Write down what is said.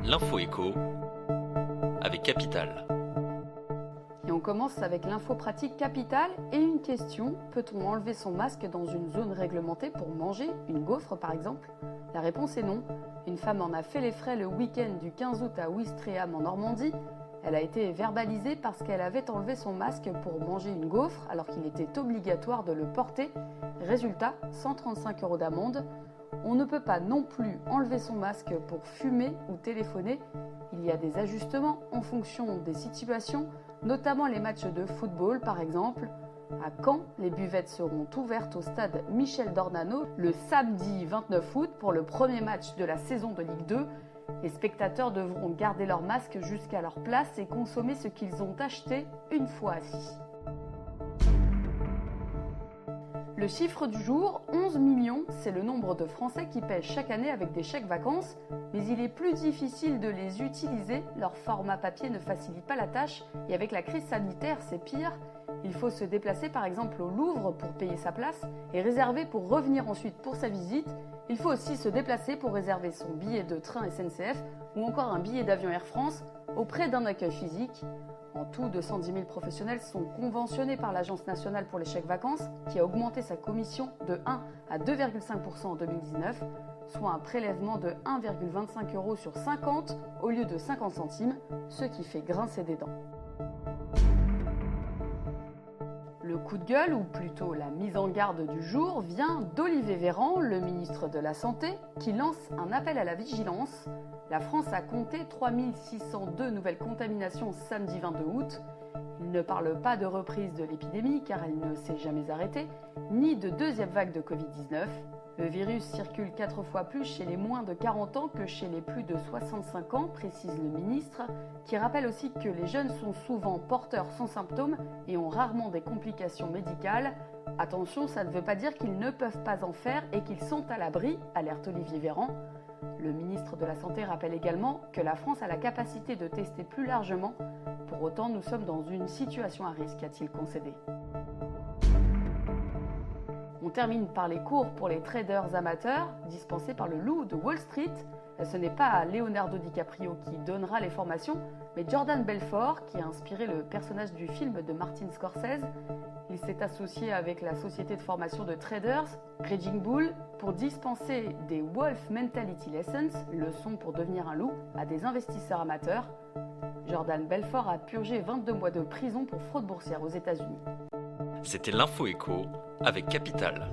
L'info écho avec Capital. Et on commence avec l'info pratique Capital et une question. Peut-on enlever son masque dans une zone réglementée pour manger une gaufre par exemple? La réponse est non. Une femme en a fait les frais le week-end du 15 août à Ouistreham en Normandie. Elle a été verbalisée parce qu'elle avait enlevé son masque pour manger une gaufre alors qu'il était obligatoire de le porter. Résultat, 135 € d'amende. On ne peut pas non plus enlever son masque pour fumer ou téléphoner. Il y a des ajustements en fonction des situations, notamment les matchs de football par exemple. À Caen, les buvettes seront ouvertes au stade Michel Dornano le samedi 29 août pour le premier match de la saison de Ligue 2. Les spectateurs devront garder leur masque jusqu'à leur place et consommer ce qu'ils ont acheté une fois assis. Le chiffre du jour, 11 millions, c'est le nombre de Français qui paient chaque année avec des chèques vacances, mais il est plus difficile de les utiliser, leur format papier ne facilite pas la tâche et avec la crise sanitaire c'est pire. Il faut se déplacer par exemple au Louvre pour payer sa place et réserver pour revenir ensuite pour sa visite. Il faut aussi se déplacer pour réserver son billet de train SNCF ou encore un billet d'avion Air France auprès d'un accueil physique. En tout, 210 000 professionnels sont conventionnés par l'Agence nationale pour les chèques vacances qui a augmenté sa commission de 1 à 2,5% en 2019, soit un prélèvement de 1,25 € sur 50 au lieu de 50 centimes, ce qui fait grincer des dents. Le coup de gueule, ou plutôt la mise en garde du jour, vient d'Olivier Véran, le ministre de la Santé, qui lance un appel à la vigilance. La France a compté 3602 nouvelles contaminations samedi 22 août. Il ne parle pas de reprise de l'épidémie car elle ne s'est jamais arrêtée, ni de deuxième vague de Covid-19. Le virus circule 4 fois plus chez les moins de 40 ans que chez les plus de 65 ans, précise le ministre, qui rappelle aussi que les jeunes sont souvent porteurs sans symptômes et ont rarement des complications médicales. Attention, ça ne veut pas dire qu'ils ne peuvent pas en faire et qu'ils sont à l'abri, alerte Olivier Véran. Le ministre de la Santé rappelle également que la France a la capacité de tester plus largement. Pour autant, nous sommes dans une situation à risque, a-t-il concédé. On termine par les cours pour les traders amateurs dispensés par le loup de Wall Street. Ce n'est pas Leonardo DiCaprio qui donnera les formations, mais Jordan Belfort qui a inspiré le personnage du film de Martin Scorsese. Il s'est associé avec la société de formation de traders, Raging Bull, pour dispenser des Wolf Mentality Lessons, leçons pour devenir un loup, à des investisseurs amateurs. Jordan Belfort a purgé 22 mois de prison pour fraude boursière aux États-Unis. C'était l'info écho avec Capital.